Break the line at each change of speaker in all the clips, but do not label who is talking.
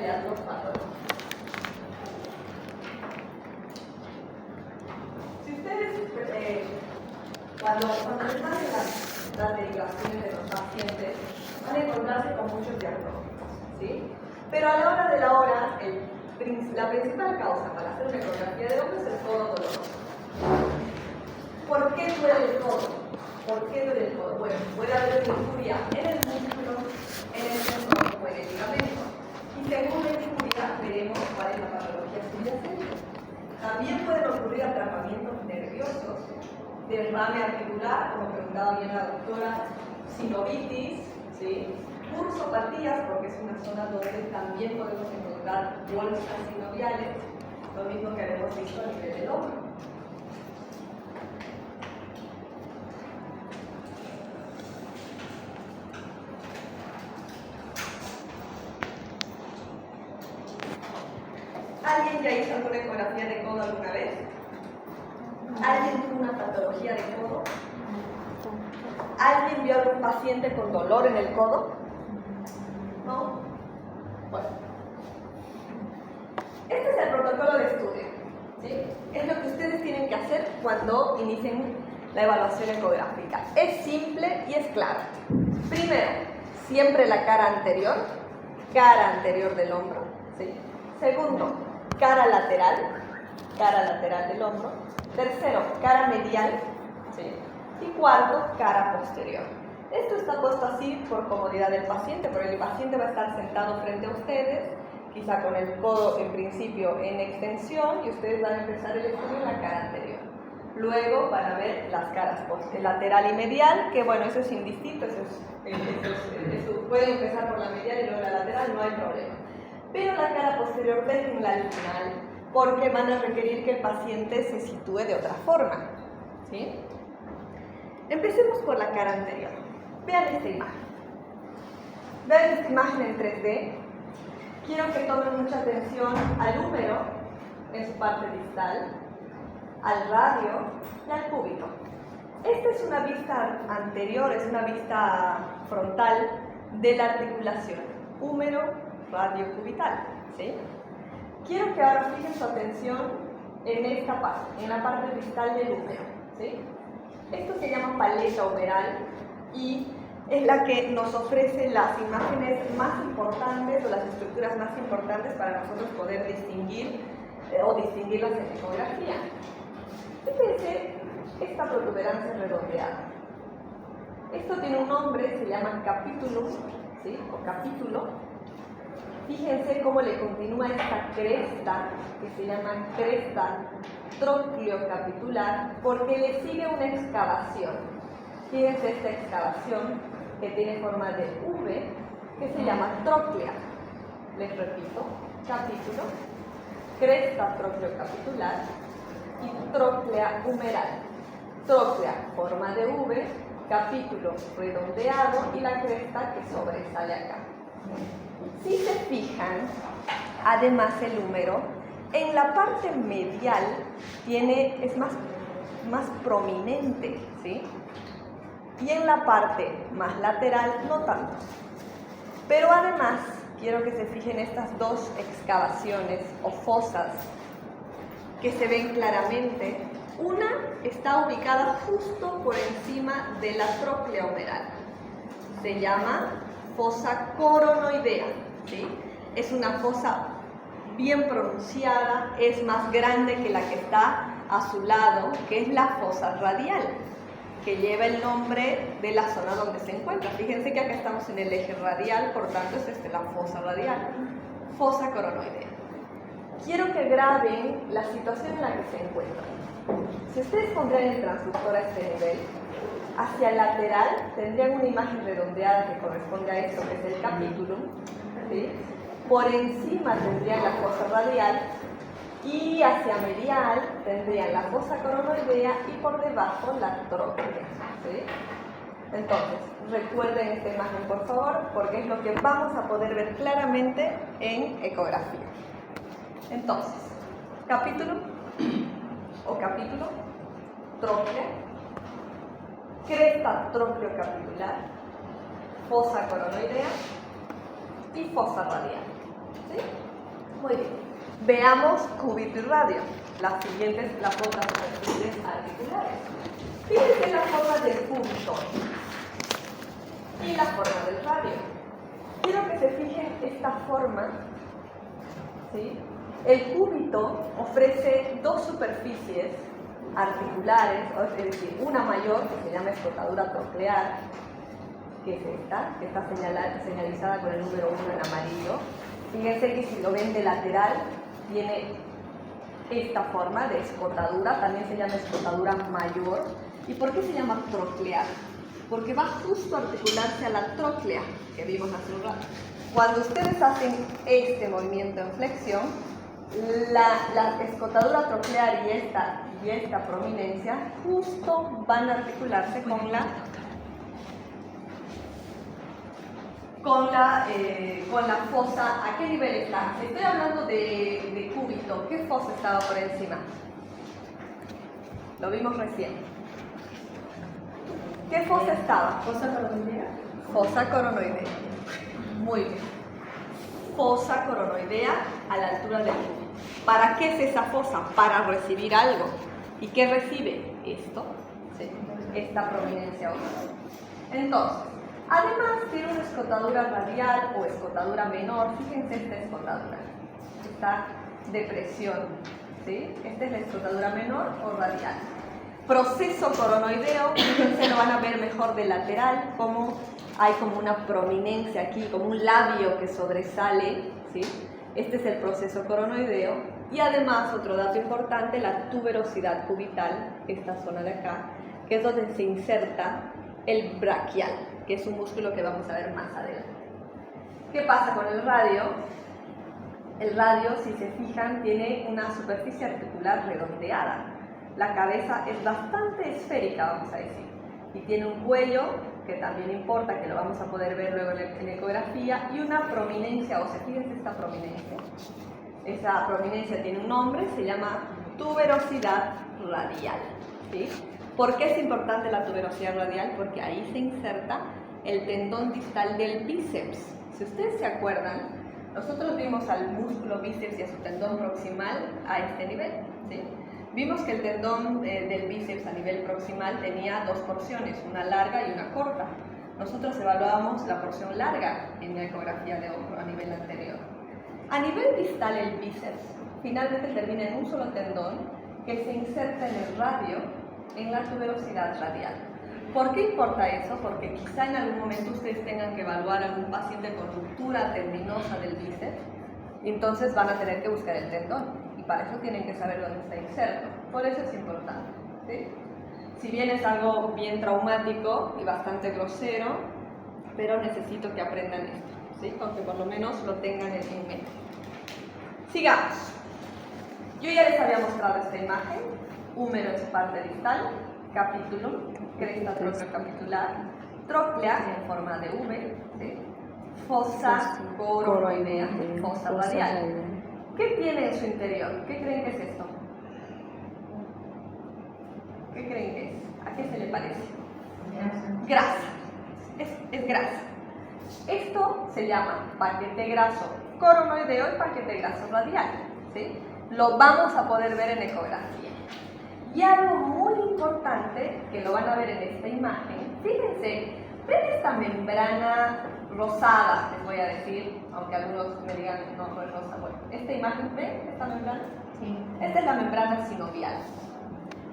hallazgos patológicos. Si ustedes, cuando están en las derivaciones de los pacientes, van a encontrarse con muchos diagnósticos, ¿sí? Pero a la hora de la hora, la principal causa para hacer una ecografía de hombro es el codo doloroso. ¿Por qué duele el codo? ¿Por qué duele el codo? Bueno, puede haber una injuria en el músculo, en el tendón o en el ligamento. Y según la injuria, veremos cuál es la patología subyacente. También pueden ocurrir atrapamientos nerviosos, derrame articular, como preguntaba bien la doctora, sinovitis, ¿sí? Bursopatías, porque es una zona donde también podemos encontrar bolsas sinoviales, lo mismo que hemos visto a nivel del hombro. ¿Alguien ya hizo alguna ecografía de codo alguna vez? ¿Alguien tuvo una patología de codo? ¿Alguien vio a algún paciente con dolor en el codo? ¿No? Bueno. Este es el protocolo de estudio, ¿sí? Es lo que ustedes tienen que hacer cuando inicien la evaluación ecográfica. Es simple y es claro. Primero, siempre la cara anterior del hombro, ¿sí? Segundo, cara lateral del hombro. Tercero, cara medial, ¿sí? Y cuarto, cara posterior. Esto está puesto así por comodidad del paciente, porque el paciente va a estar sentado frente a ustedes, quizá con el codo en principio en extensión, y ustedes van a empezar el estudio en la cara anterior. Luego van a ver las caras lateral y medial, que bueno, eso es indistinto, eso pueden empezar por la medial y luego la lateral, no hay problema. Pero la cara posterior déjenla al final, porque van a requerir que el paciente se sitúe de otra forma, ¿sí? Empecemos por la cara anterior. Vean esta imagen. Vean esta imagen en 3D. Quiero que tomen mucha atención al húmero en su parte distal, al radio y al cúbito. Esta es una vista anterior, es una vista frontal de la articulación húmero, radio, cubital, ¿sí? Quiero que ahora fijen su atención en esta parte, en la parte distal del húmero, ¿sí? Esto se llama paleta humeral y es la que nos ofrece las imágenes más importantes o las estructuras más importantes para nosotros poder distinguir o distinguirlas en ecografía. Fíjense esta protuberancia redondeada. Esto tiene un nombre, se llama capitulum, ¿sí? O capítulo. Fíjense cómo le continúa esta cresta, que se llama cresta trocleocapitular, porque le sigue una excavación. Fíjense esta excavación que tiene forma de V, que se llama tróclea. Les repito, capítulo, cresta trocleocapitular y tróclea humeral. Tróclea, forma de V, capítulo redondeado y la cresta que sobresale acá. Si se fijan, además el húmero, en la parte medial es más prominente, ¿sí? Y en la parte más lateral no tanto. Pero además, quiero que se fijen estas dos excavaciones o fosas que se ven claramente. Una está ubicada justo por encima de la tróclea humeral. Se llama fosa coronoidea, ¿sí? Es una fosa bien pronunciada, es más grande que la que está a su lado, que es la fosa radial, que lleva el nombre de la zona donde se encuentra. Fíjense que acá estamos en el eje radial, por tanto es la fosa radial, fosa coronoidea. Quiero que graben la situación en la que se encuentran. Si ustedes pondrían el transductor a este nivel, hacia el lateral tendrían una imagen redondeada que corresponde a esto, que es el capítulum, ¿sí? Por encima tendrían la fosa radial y hacia medial tendrían la fosa coronoidea y por debajo la tróclea, ¿sí? Entonces, recuerden esta imagen por favor, porque es lo que vamos a poder ver claramente en ecografía. Entonces, capítulo o capítulo, tróclea, cresta trócleocapitular, fosa coronoidea y fosa radial, ¿sí? Muy bien. Veamos cúbito y radio. Las otras superficies articulares. Fíjense la forma del cúbito y la forma del radio. Quiero que se fijen esta forma, ¿sí? El cúbito ofrece dos superficies articulares, es decir, una mayor que se llama escotadura troclear, que es esta, que está señalizada con el número 1 en amarillo. Fíjense que si lo ven de lateral, tiene esta forma de escotadura, también se llama escotadura mayor. ¿Y por qué se llama troclear? Porque va justo a articularse a la tróclea que vimos hace un rato. Cuando ustedes hacen este movimiento en flexión, la escotadura troclear y esta prominencia justo van a articularse con la fosa. ¿A qué nivel está? Estoy hablando de cúbito. ¿Qué fosa estaba por encima? Lo vimos recién. ¿Qué fosa estaba?
¿Fosa coronoidea?
Fosa coronoidea. Muy bien. Fosa coronoidea a la altura del cúbito. ¿Para qué es esa fosa? Para recibir algo. ¿Y qué recibe? Esto. ¿Sí? Esta prominencia ósea. Entonces, además tiene una escotadura radial o escotadura menor. Fíjense esta escotadura. Esta depresión. ¿Sí? Esta es la escotadura menor o radial. Proceso coronoideo, fíjense, lo van a ver mejor de lateral, como hay como una prominencia aquí, como un labio que sobresale, ¿sí? Este es el proceso coronoideo. Y además, otro dato importante, la tuberosidad cubital, esta zona de acá, que es donde se inserta el braquial, que es un músculo que vamos a ver más adelante. ¿Qué pasa con el radio? El radio, si se fijan, tiene una superficie articular redondeada. La cabeza es bastante esférica, vamos a decir, y tiene un cuello, que también importa, que lo vamos a poder ver luego en ecografía, y una prominencia ósea. Fíjense esta prominencia. Esa prominencia tiene un nombre, se llama tuberosidad radial, ¿sí? ¿Por qué es importante la tuberosidad radial? Porque ahí se inserta el tendón distal del bíceps. Si ustedes se acuerdan, nosotros vimos al músculo bíceps y a su tendón proximal a este nivel, ¿sí? Vimos que el tendón del bíceps a nivel proximal tenía dos porciones, una larga y una corta. Nosotros evaluábamos la porción larga en la ecografía de hombro a nivel anterior. A nivel distal, el bíceps finalmente termina en un solo tendón que se inserta en el radio, en la tuberosidad radial. ¿Por qué importa eso? Porque quizá en algún momento ustedes tengan que evaluar a algún paciente con ruptura tendinosa del bíceps, y entonces van a tener que buscar el tendón. Para eso tienen que saber dónde está inserto. Por eso es importante, ¿sí? Si bien es algo bien traumático y bastante grosero, pero necesito que aprendan esto, ¿sí? Con que por lo menos lo tengan en mente. Sigamos. Yo ya les había mostrado esta imagen. Húmero es parte distal, capitulum, cresta troqueocapitular, tróclea en forma de V, ¿sí? Fosa coronoidea, fosa radial. ¿Qué tiene en su interior? ¿Qué creen que es esto? ¿Qué creen que es? ¿A qué se le parece? Grasa. Es grasa. Esto se llama paquete graso coronoideo y paquete graso radial, ¿sí? Lo vamos a poder ver en ecografía. Y algo muy importante, que lo van a ver en esta imagen, fíjense, ¿ven esta membrana rosada, les voy a decir, aunque algunos me digan no es rosa? Bueno, esta imagen, ¿ven esta membrana? Sí. Esta es la membrana sinovial.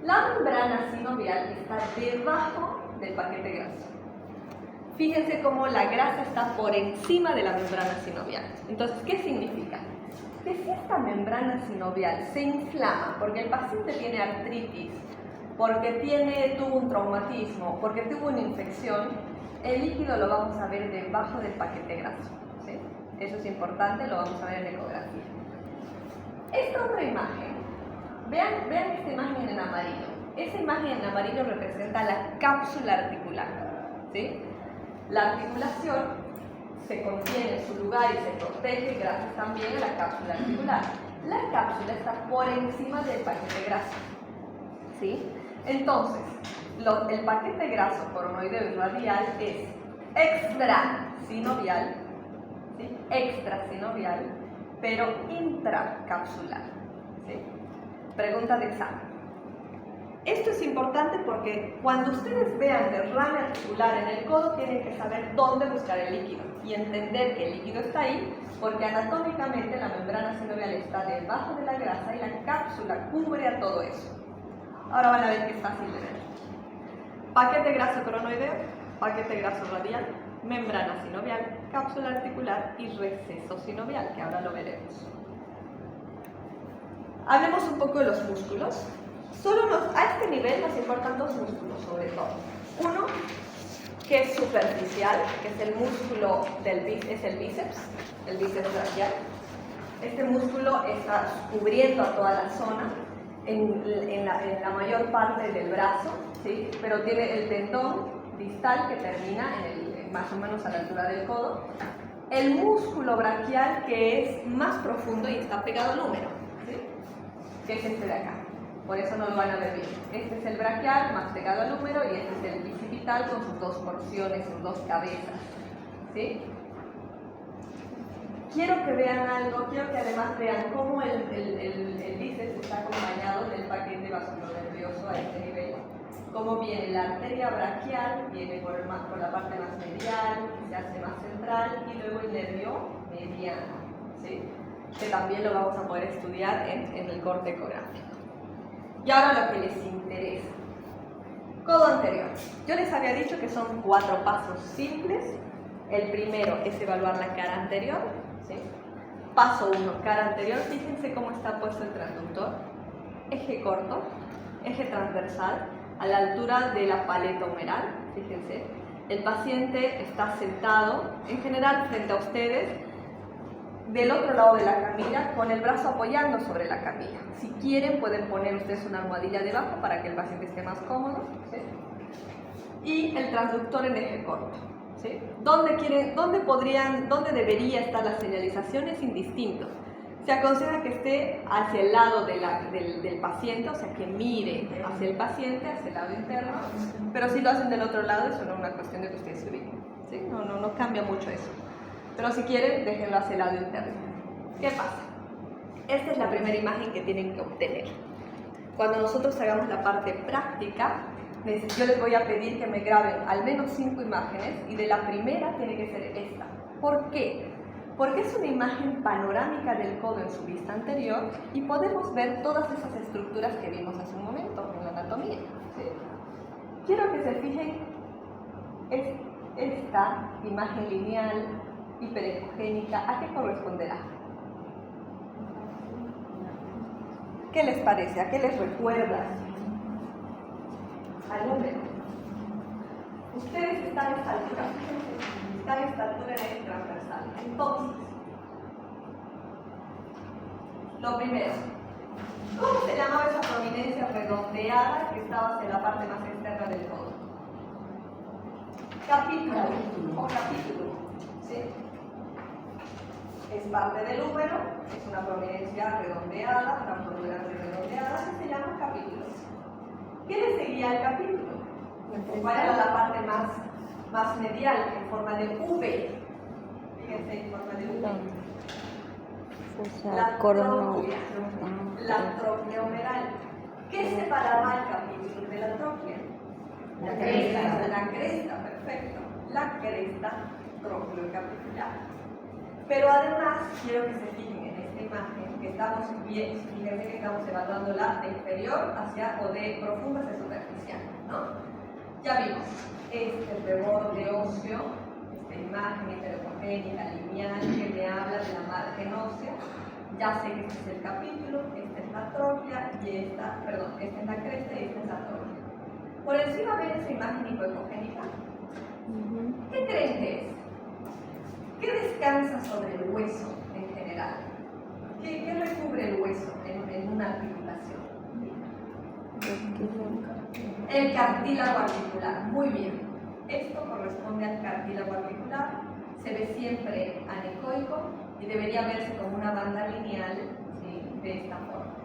La membrana sinovial está debajo del paquete graso. Fíjense cómo la grasa está por encima de la membrana sinovial. Entonces, ¿qué significa? Que si esta membrana sinovial se inflama porque el paciente tiene artritis, porque tuvo un traumatismo, porque tuvo una infección, el líquido lo vamos a ver debajo del paquete graso, ¿sí? Eso es importante, lo vamos a ver en ecografía. Esta otra imagen, vean esta imagen en amarillo. Esa imagen en amarillo representa la cápsula articular, ¿sí? La articulación se contiene en su lugar y se protege gracias también a la cápsula articular. La cápsula está por encima del paquete graso, ¿sí? Entonces, el paquete graso coronoideo y radial es extrasinovial, ¿sí? Extrasinovial, pero intracapsular. ¿Sí? Pregunta de examen. Esto es importante porque cuando ustedes vean derrame articular en el codo, tienen que saber dónde buscar el líquido y entender que el líquido está ahí, porque anatómicamente la membrana sinovial está debajo de la grasa y la cápsula cubre a todo eso. Ahora van a ver que es fácil de ver. Paquete graso coronoideo, paquete graso radial, membrana sinovial, cápsula articular y receso sinovial, que ahora lo veremos. Hablemos un poco de los músculos. A este nivel nos importan dos músculos sobre todo. Uno, que es superficial, que es el músculo es el bíceps braquial. Este músculo está cubriendo a toda la zona, en la mayor parte del brazo, ¿sí? Pero tiene el tendón distal que termina más o menos a la altura del codo. El músculo braquial que es más profundo y está pegado al húmero, ¿sí? Que es este de acá. Por eso no lo van a ver bien. Este es el braquial más pegado al húmero y este es el bicipital con sus dos porciones, sus dos cabezas, ¿sí? Quiero que vean algo, quiero que además vean cómo el bíceps está acompañado del paquete vasculonervioso a este nivel. Cómo viene la arteria braquial, viene por la parte más medial, se hace más central, y luego el nervio mediano, ¿sí? Que también lo vamos a poder estudiar en el corte ecográfico. Y ahora lo que les interesa. Codo anterior. Yo les había dicho que son 4 pasos simples. El primero es evaluar la cara anterior, ¿sí? Paso 1, cara anterior. Fíjense cómo está puesto el transductor. Eje corto, eje transversal, a la altura de la paleta humeral. Fíjense. El paciente está sentado, en general frente a ustedes, del otro lado de la camilla, con el brazo apoyando sobre la camilla. Si quieren, pueden poner ustedes una almohadilla debajo para que el paciente esté más cómodo, ¿sí? Y el transductor en eje corto, ¿sí? ¿Dónde debería estar la señalización? Es indistinto. Se aconseja que esté hacia el lado del paciente, o sea, que mire hacia el paciente, hacia el lado interno, pero si lo hacen del otro lado, es solo una cuestión de que ustedes se ubiquen, ¿sí? No cambia mucho eso. Pero si quieren, déjenlo hacia el lado interno. ¿Qué pasa? Esta es la primera imagen que tienen que obtener. Cuando nosotros hagamos la parte práctica, yo les voy a pedir que me graben al menos 5 imágenes y de la primera tiene que ser esta. ¿Por qué? Porque es una imagen panorámica del codo en su vista anterior y podemos ver todas esas estructuras que vimos hace un momento en la anatomía, ¿sí? Quiero que se fijen esta imagen lineal hiperecogénica, ¿a qué corresponderá? ¿Qué les parece? ¿A qué les recuerda? Al número. Ustedes están a esta altura, están a esta altura en el transversal. Entonces, lo primero, ¿cómo se llamaba esa prominencia redondeada que estaba hacia la parte más externa del codo? Capítulo o capítulo, ¿sí? Es parte del húmero, es una prominencia redondeada, una protuberancia redondeada, que se llama capítulo. ¿Qué le seguía al capítulo? ¿Cuál era la parte más medial, en forma de V? Fíjense, en forma de V. La trochlea, la trochlea humeral. ¿Qué separaba el capítulo de la trochlea? La cresta, perfecto. La cresta trochleo-capitular. Pero además, quiero que se fijen en esta imagen, que estamos bien, fíjense que estamos evaluándola de inferior o de profunda hacia superficial, ¿no? Ya vimos este reborde óseo, esta imagen hiperecogénica lineal que me habla de la margen ósea. Ya sé que este es el capítulo, esta es la trochlea y esta es la cresta y esta es la trochlea. Por encima ven esa imagen hipoecogénica. ¿Qué creen que es? ¿Qué descansa sobre el hueso en general? ¿Qué recubre el hueso en una articulación? El cartílago articular. Muy bien. Esto corresponde al cartílago articular. Se ve siempre anecoico y debería verse como una banda lineal, ¿sí? De esta forma.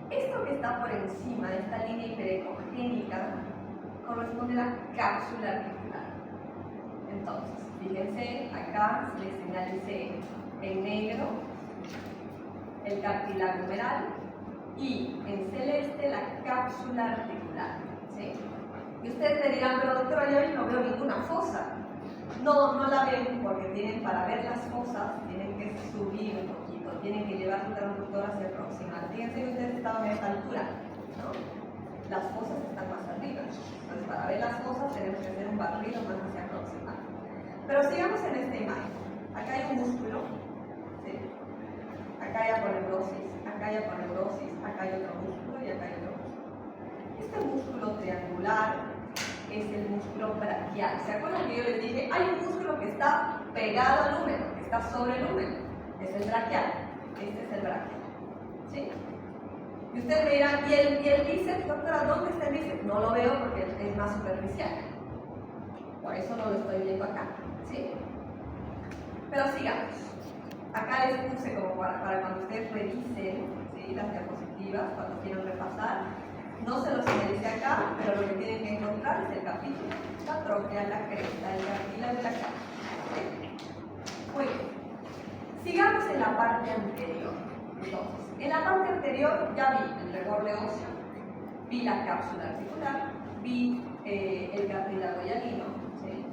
Esto que está por encima, esta línea hiperecogénica, corresponde a la cápsula articular. Entonces, fíjense, acá les señalicé en negro el cartílago humeral y en celeste la cápsula articular. ¿Sí? Y ustedes me dirán, pero doctora, yo no veo ninguna fosa. No, no la ven porque para ver las fosas tienen que subir un poquito, tienen que llevar su transductor hacia el proximal. Fíjense que ustedes estaban a esta altura, ¿no? Las fosas están más arriba. Entonces, para ver las fosas tenemos que hacer un barrido más hacia el proximal. Pero sigamos en esta imagen. Acá hay un músculo, ¿sí? Acá hay aponeurosis, acá hay aponeurosis, acá hay otro músculo y acá hay otro músculo. Este músculo triangular es el músculo braquial. ¿Se acuerdan que yo les dije? Hay un músculo que está pegado al húmero, que está sobre el húmero. Es el braquial. Este es el braquial. ¿Sí? Y ustedes me dirán, ¿y el bíceps, doctora, dónde está el bíceps? No lo veo porque es más superficial. Por eso no lo estoy viendo acá. ¿Sí? Pero sigamos. Acá les puse como para cuando ustedes revisen, ¿sí?, las diapositivas, cuando quieran repasar. No se los señalicé acá, pero lo que tienen que encontrar es el capítulo, la tróquea, la cresta, el cartílago de la cara. Muy bien. Sigamos en la parte anterior. Entonces, en la parte anterior ya vi el reborde óseo, vi la cápsula articular, vi el cartílago hialino, ¿sí?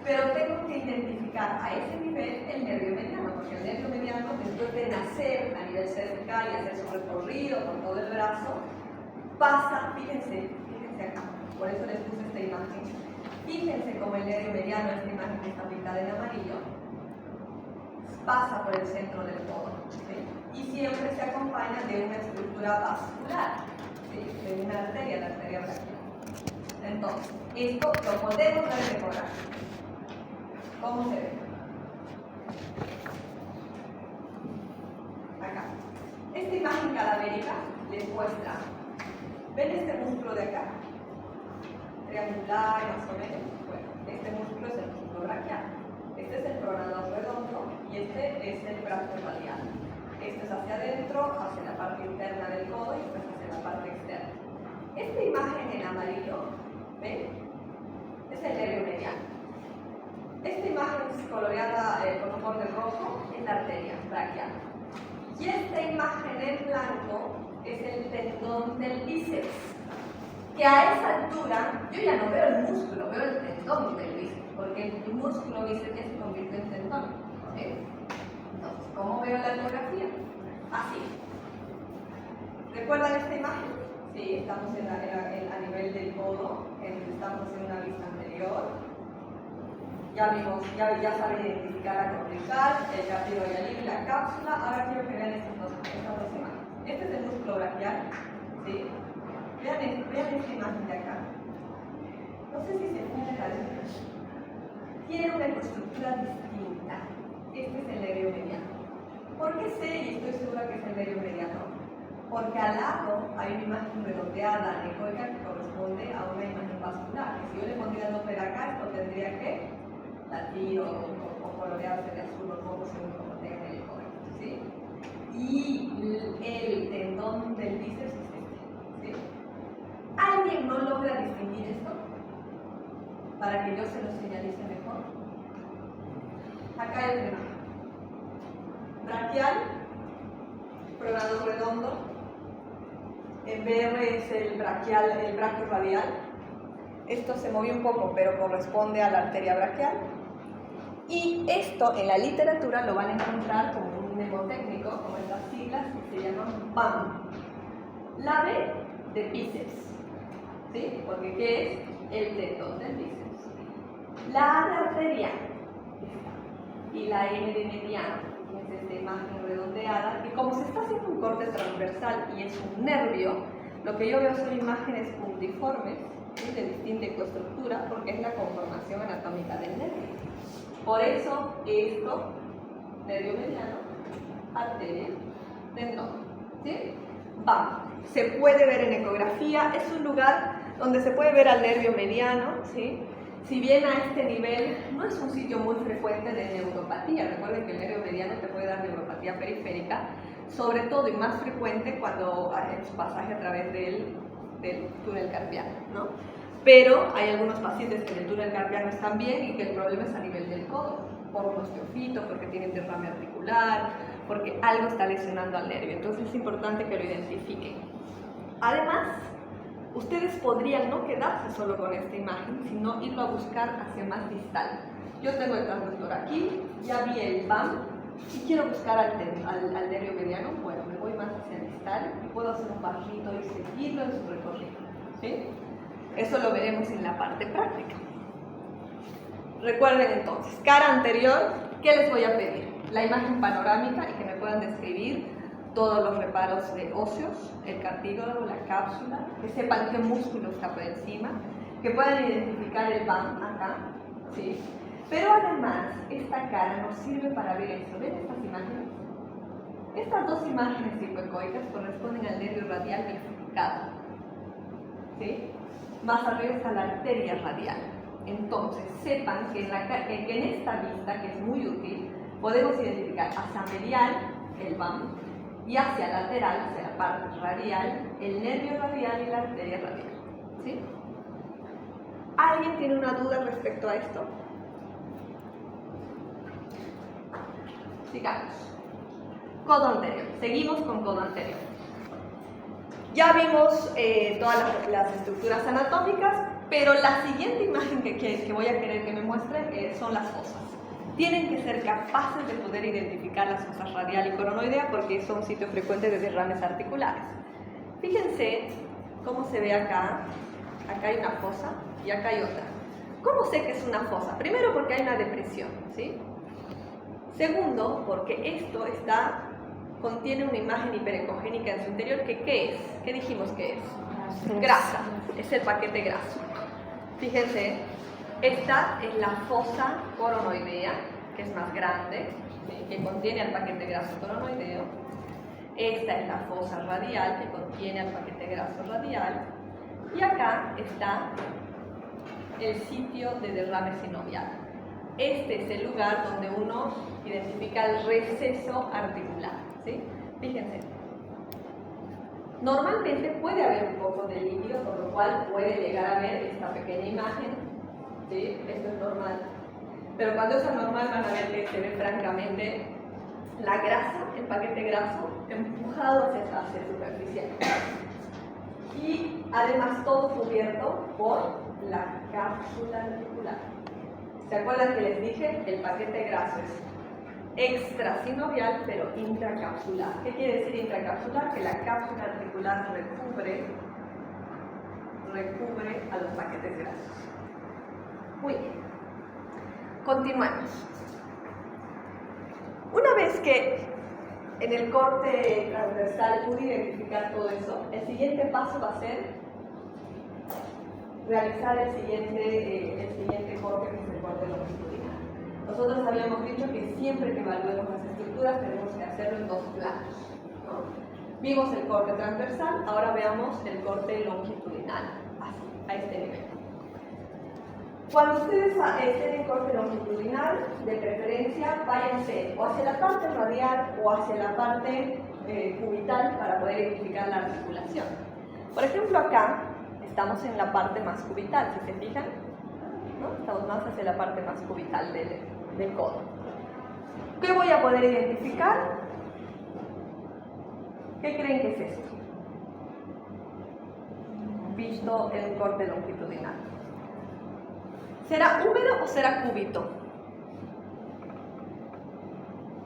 Pero tengo que identificar a ese nivel el nervio mediano, porque el nervio mediano, después de nacer a nivel cervical y hacer su recorrido por todo el brazo, pasa, fíjense acá, por eso les puse esta imagen. Fíjense como el nervio mediano, esta imagen que está pintada en amarillo, pasa por el centro del codo, ¿sí? Y siempre se acompaña de una estructura vascular, ¿sí?, de una arteria, la arteria braquial. Entonces, esto lo podemos ver en ecografía. ¿Cómo se ve? Acá. Esta imagen cadavérica les muestra. ¿Ven este músculo de acá? Triangular, más o menos. Bueno, este músculo es el músculo braquial. Este es el pronador redondo y este es el brazo radial. Este es hacia adentro, hacia la parte interna del codo y este es hacia la parte externa. Esta imagen en amarillo, ¿ven? Es el nervio mediano. Esta imagen coloreada con un borde rojo es la arteria braquial. Y esta imagen en blanco es el tendón del bíceps, que a esa altura yo ya no veo el músculo, veo el tendón del bíceps, porque el músculo bíceps ya se convierte en tendón. ¿Sí? Entonces, ¿cómo veo la ecografía? Así. ¿Recuerdan esta imagen? Sí, estamos a nivel del codo, estamos en una vista anterior. Ya saben identificar la cortical, el cartílago hialino y la cápsula. Ahora quiero que vean estas dos imágenes. Este es el músculo braquial, ¿sí? Vean esta imagen de acá. No sé si se fijan. Tiene una estructura distinta. Este es el nervio mediano. ¿Por qué sé y estoy segura que es el nervio mediano? Porque al lado hay una imagen redondeada anecoica que corresponde a una imagen vascular. Que si yo le pondría el Doppler acá, esto tendría que latir o colorearse de azul o rojo según como tengan el ecógrafo, ¿sí? Y el tendón del bíceps es este, ¿sí? ¿Alguien no logra distinguir esto? Para que yo se lo señalice mejor. Acá hay otra imagen. Braquial, pronador redondo. En BR es el braquial, el brachio radial. Esto se movió un poco, pero corresponde a la arteria braquial. Y esto en la literatura lo van a encontrar como un mnemotécnico, como estas siglas que se llaman BAM. La B de bíceps, ¿sí? Porque ¿qué es? El tendón del bíceps. La A de arteria y la M de mediano, que es esta imagen redondeada, que como se está haciendo un corte transversal y es un nervio, lo que yo veo son imágenes puntiformes, ¿sí?, de distinta estructura, porque es la conformación anatómica del nervio. Por eso esto, nervio mediano, arteria, tendón, ¿sí? Vamos, se puede ver en ecografía, es un lugar donde se puede ver al nervio mediano, ¿sí? Si bien a este nivel no es un sitio muy frecuente de neuropatía, recuerden que el nervio mediano te puede dar neuropatía periférica, sobre todo y más frecuente cuando hay su pasaje a través del túnel carpiano, ¿no? Pero hay algunos pacientes que en el túnel carpiano están bien y que el problema es a nivel del codo, por un osteofito, porque tienen derrame articular, porque algo está lesionando al nervio, entonces es importante que lo identifiquen. Además, ustedes podrían no quedarse solo con esta imagen, sino irlo a buscar hacia más distal. Yo tengo el transductor aquí, ya vi el BAM y quiero buscar al nervio mediano. Bueno, me voy más hacia el distal y puedo hacer un barrito y seguirlo en su recorrido. ¿Sí? Eso lo veremos en la parte práctica. Recuerden entonces, cara anterior, ¿qué les voy a pedir? La imagen panorámica y que me puedan describir todos los reparos óseos, el cartílago, la cápsula, que sepan qué músculo está por encima, que puedan identificar el BAM acá, ¿sí? Pero además, esta cara nos sirve para ver esto. ¿Ven estas imágenes? Estas dos imágenes hipoecoicas corresponden al nervio radial bifurcado, ¿sí? Más arriba está la arteria radial. Entonces, sepan que en esta vista, que es muy útil, podemos identificar hacia medial el BAM y hacia lateral, hacia la parte radial, el nervio radial y la arteria radial. ¿Sí? ¿Alguien tiene una duda respecto a esto? Sigamos. Codo anterior. Seguimos con codo anterior. Ya vimos todas las estructuras anatómicas, pero la siguiente imagen que voy a querer que me muestren son las fosas. Tienen que ser capaces de poder identificar las fosas radial y coronoidea porque son sitios frecuentes de derrames articulares. Fíjense cómo se ve acá. Acá hay una fosa y acá hay otra. ¿Cómo sé que es una fosa? Primero porque hay una depresión, ¿sí? Segundo, porque esto contiene una imagen hiperecogénica en su interior que ¿qué es? ¿Qué dijimos que es? Grasa, es el paquete graso. Fíjense, esta es la fosa coronoidea, que es más grande, ¿sí? Que contiene al paquete graso coronoideo. Esta es la fosa radial, que contiene al paquete graso radial. Y acá está el sitio de derrame sinovial. Este es el lugar donde uno identifica el receso articular, ¿sí? Fíjense. Normalmente puede haber un poco de líquido, por lo cual puede llegar a ver esta pequeña imagen, ¿sí? Esto es normal. Pero cuando es anormal van a ver que se ve francamente la grasa, el paquete graso, empujado hacia superficial. Y además todo cubierto por la cápsula articular. ¿Se acuerdan que les dije? El paquete graso es extrasinovial, pero intracapsular. ¿Qué quiere decir intracapsular? Que la cápsula articular recubre a los paquetes grasos. Muy bien. Continuemos. Una vez que en el corte transversal pude identificar todo eso, el siguiente paso va a ser realizar el siguiente corte, que es el corte longitudinal. Nosotros habíamos dicho que siempre que evaluemos las estructuras tenemos que hacerlo en dos planos, ¿no? Vimos el corte transversal, ahora veamos el corte longitudinal, así, a este nivel. Cuando ustedes estén en corte longitudinal, de preferencia, váyanse o hacia la parte radial o hacia la parte cubital para poder identificar la articulación. Por ejemplo, acá estamos en la parte más cubital, si se fijan, ¿no? Estamos más hacia la parte más cubital del codo. ¿Qué voy a poder identificar? ¿Qué creen que es esto? Visto en un corte longitudinal. ¿Será húmedo o será cúbito?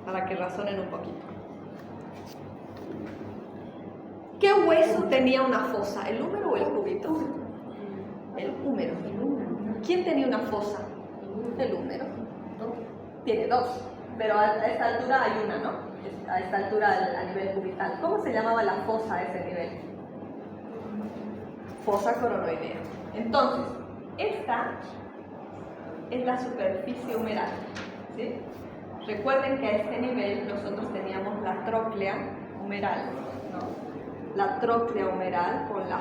Para que razonen un poquito. ¿Qué hueso tenía una fosa? ¿El húmero o el cúbito? El húmero. ¿Quién tenía una fosa? El húmero. Tiene dos, pero a esta altura hay una, ¿no? A esta altura a nivel cubital. ¿Cómo se llamaba la fosa a ese nivel? Fosa coronoidea. Entonces, esta es la superficie humeral, ¿sí? Recuerden que a este nivel nosotros teníamos la tróclea humeral, ¿no? La tróclea humeral con la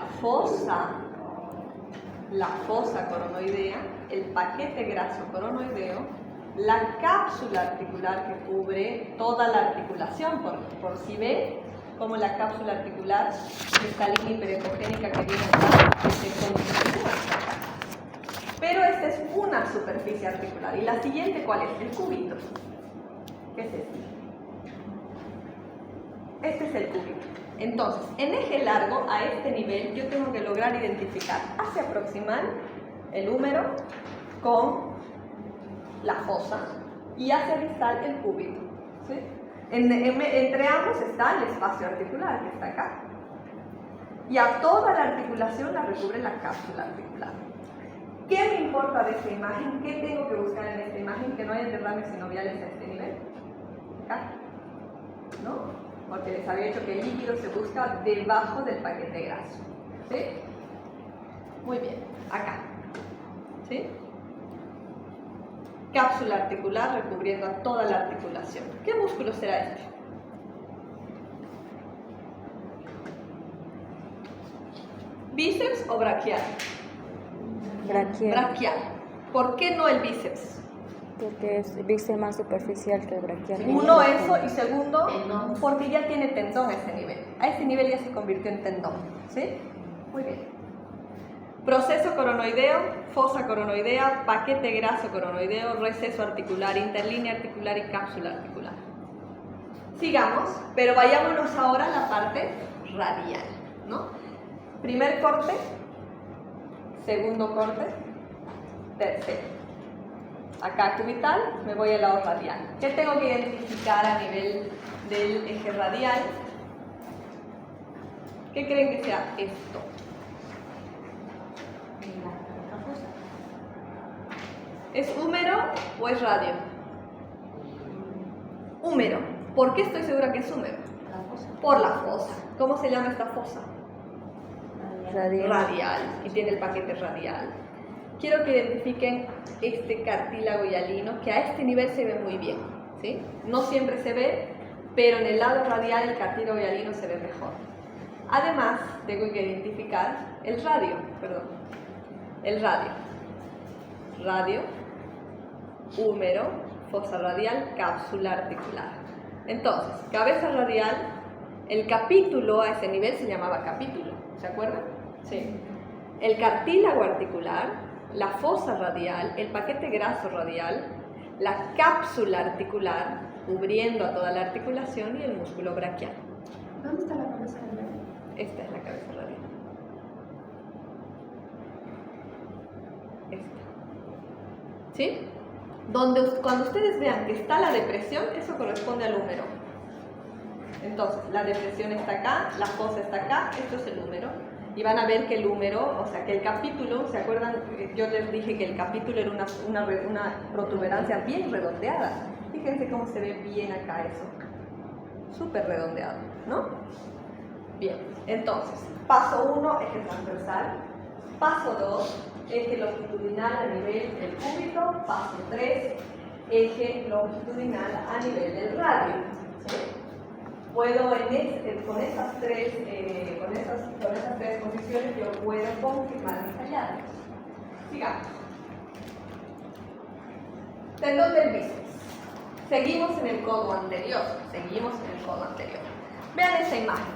fosa coronoidea, el paquete graso coronoideo, la cápsula articular que cubre toda la articulación, por si ven como la cápsula articular, esta línea hiperecogénica que viene acá, se continúa hasta acá. Pero esta es una superficie articular. ¿Y la siguiente cuál es? El cúbito. ¿Qué es este? Este es el cúbito. Entonces, en eje largo, a este nivel, yo tengo que lograr identificar hacia proximal el húmero con la fosa y hacia distal el cúbito. ¿Sí? Entre ambos está el espacio articular, que está acá. Y a toda la articulación la recubre la cápsula articular. ¿Qué me importa de esta imagen? ¿Qué tengo que buscar en esta imagen? Que no haya derrames sinoviales a este nivel. Acá. ¿No? Porque les había dicho que el líquido se busca debajo del paquete graso. ¿Sí? Muy bien. Acá. ¿Sí? Cápsula articular recubriendo a toda la articulación. ¿Qué músculo será este? ¿Bíceps o braquial?
Braquial.
Braquial. ¿Por qué no el bíceps?
Porque el bíceps más superficial que el braquial.
Uno, eso, y segundo, porque ya tiene tendón a ese nivel. A ese nivel ya se convirtió en tendón. ¿Sí? Muy bien. Proceso coronoideo, fosa coronoidea, paquete graso coronoideo, receso articular, interlínea articular y cápsula articular. Sigamos, pero vayámonos ahora a la parte radial, ¿no? Primer corte, segundo corte, tercero. Acá cubital, me voy al lado radial. ¿Qué tengo que identificar a nivel del eje radial? ¿Qué creen que sea esto? ¿Es húmero o es radio? Húmero. ¿Por qué estoy segura que es húmero? Por la fosa. ¿Cómo se llama esta fosa? Radial. Y tiene el paquete radial. Quiero que identifiquen este cartílago hialino, que a este nivel se ve muy bien. ¿Sí? No siempre se ve, pero en el lado radial el cartílago hialino se ve mejor. Además, tengo que identificar el radio. El radio. Radio, húmero, fosa radial, cápsula articular. Entonces, cabeza radial, el capítulo a ese nivel se llamaba capítulo, ¿se acuerdan? Sí. El cartílago articular, la fosa radial, el paquete graso radial, la cápsula articular, cubriendo a toda la articulación y el músculo braquial.
¿Dónde está la cabeza radial?
Esta es la cabeza radial. Esta. ¿Sí? Cuando ustedes vean que está la depresión, eso corresponde al húmero. Entonces, la depresión está acá, la fosa está acá, esto es el húmero. Y van a ver que el húmero, o sea, que el capítulo, ¿se acuerdan? Yo les dije que el capítulo era una protuberancia bien redondeada. Fíjense cómo se ve bien acá eso. Súper redondeado, ¿no? Bien, entonces, paso 1, eje transversal. Paso 2, eje longitudinal a nivel del cúbito. Paso 3, eje longitudinal a nivel del radio. ¿Sí? Puedo, con esas tres posiciones, yo puedo confirmar mis hallazgos. Sigamos. Tendón del bíceps. Seguimos en el codo anterior. Vean esa imagen.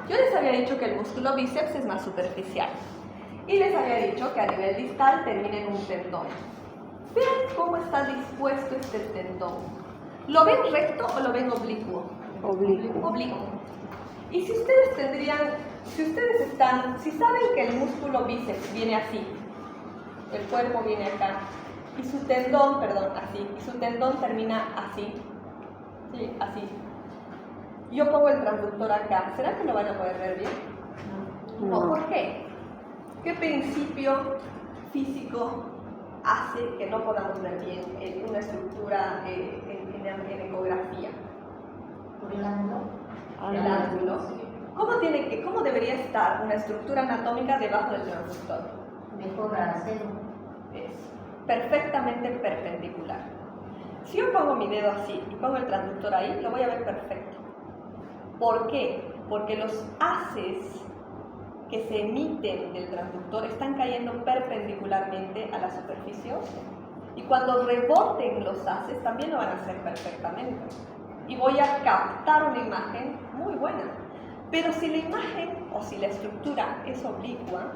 Yo les había dicho que el músculo bíceps es más superficial. Y les había dicho que a nivel distal termina en un tendón. Vean cómo está dispuesto este tendón. ¿Lo ven recto o lo ven oblicuo? Oblicuo. Y si saben que el músculo bíceps viene así, el cuerpo viene acá, y su tendón, así, y su tendón termina así, ¿sí? Así. Yo pongo el transductor acá, ¿será que lo van a poder ver bien? No. ¿Por qué? ¿Qué principio físico hace que no podamos ver bien una estructura en ecografía?
¿Por el ángulo?
El ángulo. ¿Cómo debería estar una estructura anatómica debajo del transductor?
Mejor a cero.
Es perfectamente perpendicular. Si yo pongo mi dedo así y pongo el transductor ahí, lo voy a ver perfecto. ¿Por qué? Porque los haces que se emiten del transductor están cayendo perpendicularmente a la superficie ósea. Y cuando reboten los haces, también lo van a hacer perfectamente. Y voy a captar una imagen muy buena. Pero si la imagen o si la estructura es oblicua,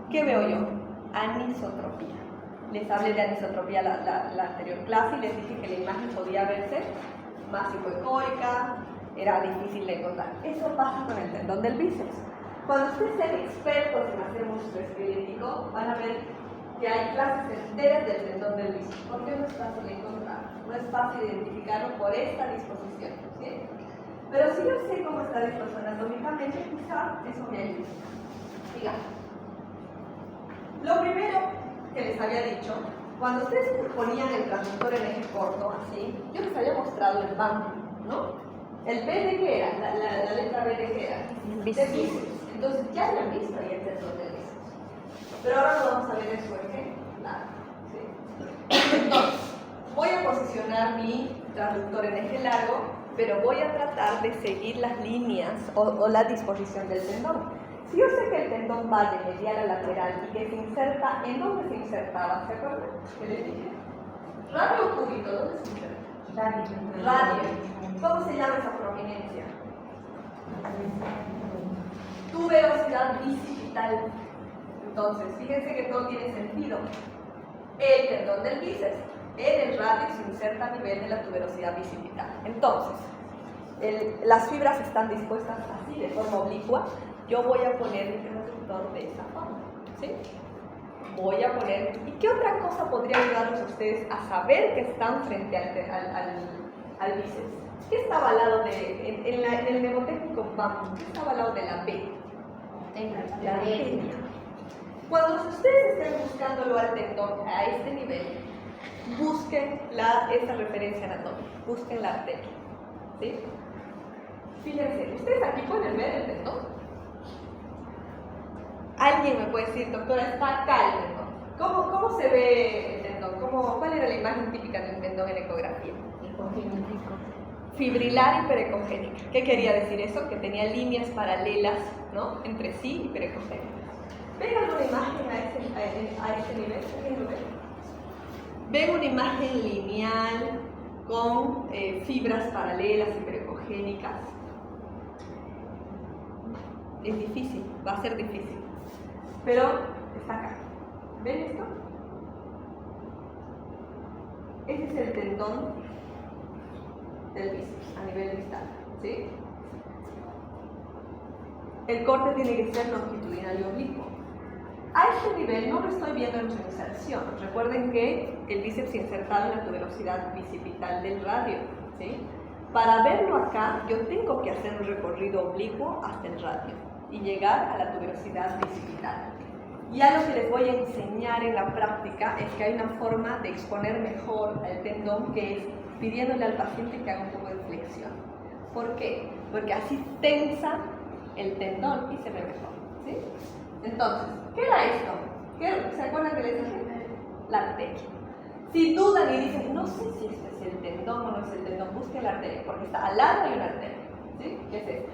¿qué veo yo? Anisotropía. Les hablé de anisotropía la anterior clase y les dije que la imagen podía verse más hipoecóica, era difícil de encontrar. Eso pasa con el tendón del bíceps. Cuando ustedes sean expertos en hacer músculo esquelético, van a ver que hay clases enteras del tendón del bíceps, porque no es fácil de encontrar, no es fácil identificarlo por esta disposición, ¿sí? Pero si yo sé cómo está dispuesto anatómicamente, quizá eso me ayude. Digamos, lo primero que les había dicho, cuando ustedes ponían el transductor en eje corto, así, yo les había mostrado el banco, ¿no? ¿El B de qué era? La letra B de qué era? De bíceps. Entonces ya habían visto ahí el tendón del bíceps. Pero ahora lo vamos a ver en su eje largo, ¿sí? Entonces, voy a posicionar mi transductor en eje largo, pero voy a tratar de seguir las líneas o la disposición del tendón. Si yo sé que el tendón va de medial a lateral y que se inserta, ¿en dónde se insertaba? ¿Se acuerdan? ¿Qué les dije? ¿Radio o cúbito? ¿Dónde se inserta? Radio. ¿Cómo se llama esa prominencia? Tuberosidad bicipital. Entonces, fíjense que todo tiene sentido. El tendón del bíceps en el radio se inserta a nivel de la tuberosidad bicipital. Entonces, las fibras están dispuestas así, de forma oblicua. Yo voy a poner mi transductor de esa forma, ¿sí? Voy a poner... ¿Y qué otra cosa podría ayudarlos a ustedes a saber que están frente al bíceps? ¿Qué estaba al lado de... en el mnemotécnico BAM, ¿qué estaba al lado de la B? La arteria. Cuando ustedes estén buscándolo al tendón a este nivel, busquen esta referencia anatómica, busquen la arteria, ¿sí? Fíjense, ustedes aquí pueden ver el tendón. Alguien me puede decir, doctora, está acá el tendón. ¿Cómo se ve el tendón? ¿Cuál era la imagen típica de un tendón en ecografía? Fibrilar y perecogénica. ¿Qué quería decir eso? Que tenía líneas paralelas, ¿no?, entre sí y perecogénicas. ¿Ven alguna imagen a este nivel? ¿Alguien lo ve? ¿Ven una imagen lineal con fibras paralelas y perecogénicas? Es difícil, va a ser difícil. Pero está acá. ¿Ven esto? Ese es el tendón del bíceps a nivel distal, ¿sí? El corte tiene que ser longitudinal y oblicuo. A este nivel no lo estoy viendo en su inserción. Recuerden que el bíceps insertado en la tuberosidad bicipital del radio, ¿sí? Para verlo acá, yo tengo que hacer un recorrido oblicuo hasta el radio y llegar a la tuberosidad bicipital. Ya lo que les voy a enseñar en la práctica es que hay una forma de exponer mejor el tendón, que es pidiéndole al paciente que haga un poco de flexión. ¿Por qué? Porque así tensa el tendón y se ve mejor, ¿sí? Entonces, ¿qué era esto? ¿Se acuerdan que les dije? La arteria. Si dudan y dicen, no sé si este es el tendón o no es el tendón, busquen la arteria, porque está al lado hay una arteria, ¿sí? ¿Qué es esto?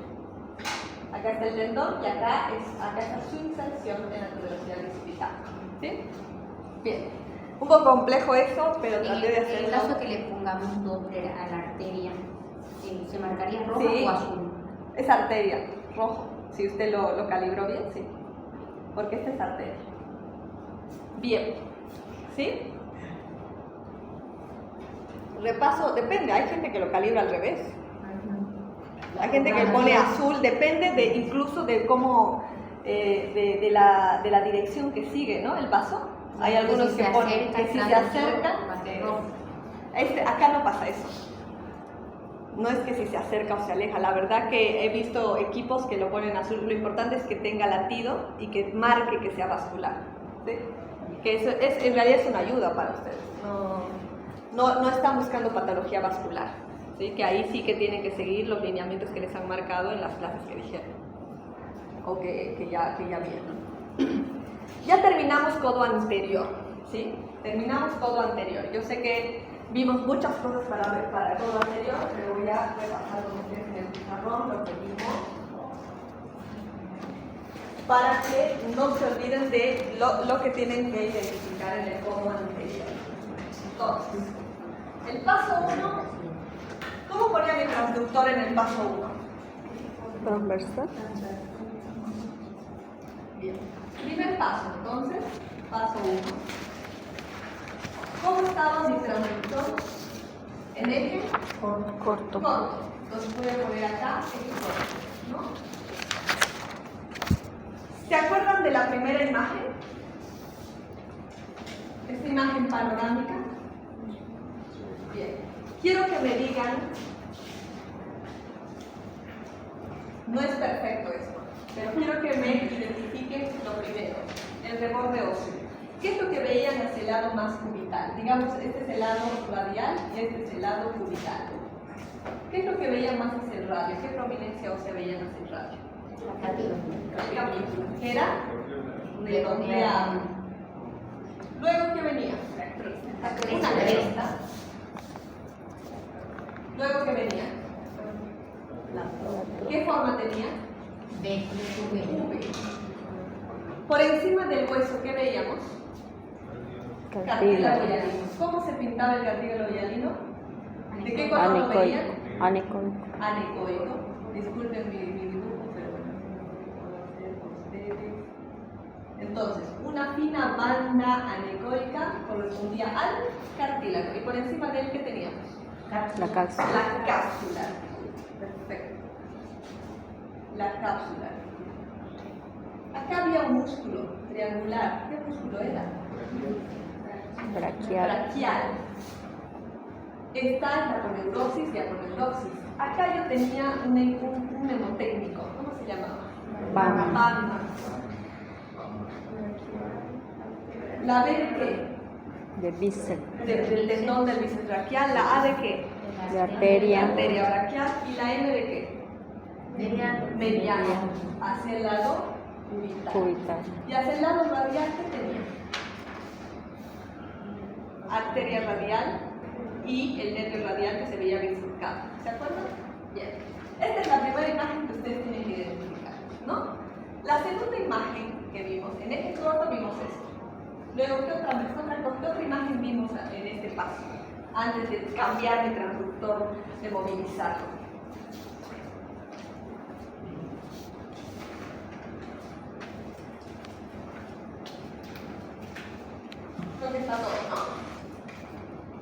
Acá está el tendón y acá está su inserción en la tuberosidad bicipital, ¿sí? Bien. Un poco complejo eso, pero traté de hacerlo.
En el caso que le pongamos Doppler a la arteria, ¿se marcaría rojo
sí,
o azul?
Es arteria, rojo. Si usted lo calibró bien, sí. Porque esta es arteria. Bien. ¿Sí? Repaso, depende. Hay gente que lo calibra al revés. Hay gente que pone azul, depende incluso de cómo, de la dirección que sigue, ¿no? El vaso. Hay algunos que ponen que si se acercan, acá no pasa eso. No es que si se acerca o se aleja. La verdad que he visto equipos que lo ponen azul. Lo importante es que tenga latido y que marque que sea vascular, ¿sí? Que eso en realidad es una ayuda para ustedes. No están buscando patología vascular, ¿sí? Que ahí sí que tienen que seguir los lineamientos que les han marcado en las clases que dijeron o que ya vieron. Ya terminamos codo anterior, ¿sí? Terminamos codo anterior. Yo sé que vimos muchas cosas para codo anterior, pero voy a repasar con ustedes en el pizarrón lo que vimos para que no se olviden de lo que tienen que identificar en el codo anterior. Entonces, el paso 1, ¿cómo ponía mi transductor en el paso 1?
Transversal.
Bien. Primer paso, entonces, paso 1. ¿Cómo estaba mi transductor? En eje
Corto.
corto. Entonces voy a poner acá el ¿no? ¿Se acuerdan de la primera imagen? Esta imagen panorámica. Bien. Quiero que me digan, no es perfecto esto, pero quiero que me identifiquen lo primero, el reborde óseo. ¿Qué es lo que veían hacia el lado más cubital? Digamos, este es el lado radial y este es el lado cubital. ¿Qué es lo que veían más hacia el radio? ¿Qué prominencia ósea veían hacia el radio? El capítulo. ¿Qué era? Redondeado. Luego, ¿qué venía? Una cresta. Luego, ¿qué venía? ¿Qué forma tenía? V. Por encima del hueso, ¿qué veíamos? Cartílago hialino. ¿Cómo se pintaba el cartílago hialino? ¿De qué color lo veían?
Anecoico.
Anecoico. Disculpen mi dibujo, pero bueno, puedo hacer ustedes. Entonces, una fina banda anecoica correspondía al cartílago. ¿Y por encima de él qué teníamos?
La cápsula.
La cápsula. Perfecto. La cápsula. Acá había un músculo triangular. ¿Qué músculo era? Braquial. Está en la aponeurosis y aponeurosis. Acá yo tenía un mnemotécnico. ¿Cómo se llamaba? Banda. ¿La B de qué?
De bíceps.
Del tendón del bíceps braquial. ¿La A de qué?
De arteria.
Arteria braquial. ¿Y la M de qué? Mediano. Hacia el lado cubital. Y hacia el lado radial, ¿qué tenía? Arteria radial y el nervio radial que se veía bifurcado. ¿Se acuerdan? Bien. Esta es la primera imagen que ustedes tienen que identificar, ¿no? La segunda imagen que vimos, en este corto vimos esto. Luego, ¿qué otra imagen vimos en este paso? Antes de cambiar de transductor, de movilizarlo. Creo que está todo, ¿no?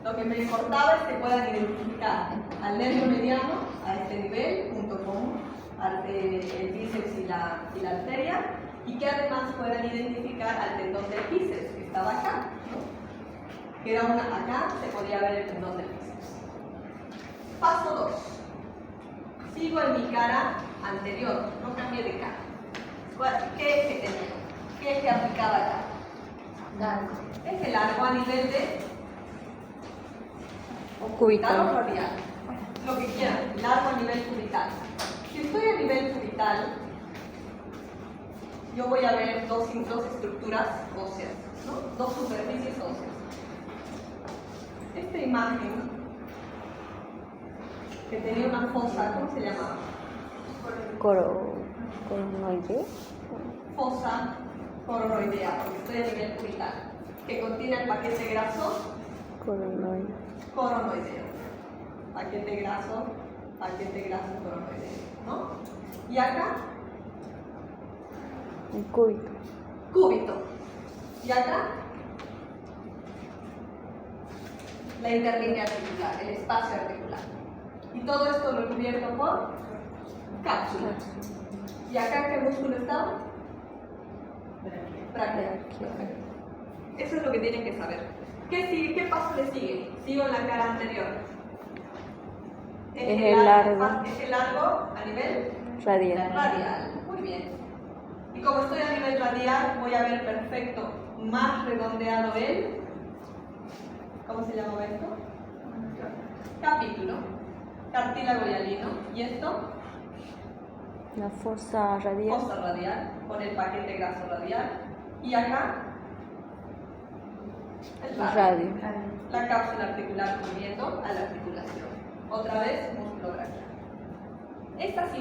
Lo que me importaba es que puedan identificar al nervio mediano a este nivel, junto con el bíceps y la arteria, y que además puedan identificar al tendón del bíceps, que estaba acá, ¿no? Que era acá se podía ver el tendón del bíceps. Paso 2. Sigo en mi cara anterior, no cambié de cara. ¿Qué eje tenía? ¿Qué eje aplicaba acá? Eje largo a nivel de cubital o radial, lo que quieran, largo a nivel cubital. Si estoy a nivel cubital, yo voy a ver dos estructuras óseas, ¿no? Dos superficies óseas. Esta imagen que tenía una fosa, ¿cómo se llamaba?
Coronoide.
Fosa coronoidea, porque estoy a nivel cubital, que contiene el paquete graso coronoideo. Paquete graso coronoideo, ¿no? Y acá,
un cúbito.
Cúbito. Y acá, la interlínea articular, el espacio articular. Y todo esto lo cubierto por cápsula. ¿Y acá qué músculo estaba? Braquial. Eso es lo que tienen que saber. ¿Qué sigue? ¿Qué paso le sigue? Sigo en la cara anterior.
Eje largo.
Eje largo a nivel
Radial.
Muy bien. Y como estoy a nivel radial, voy a ver perfecto, más redondeado el. ¿Cómo se llama esto? Capítulo. Cartílago hialino. ¿Y esto?
La fosa radial.
Fosa radial, con el paquete graso radial. Y acá, el radio. La cápsula articular cubriendo a la articulación. Otra vez, músculo braquial. Estas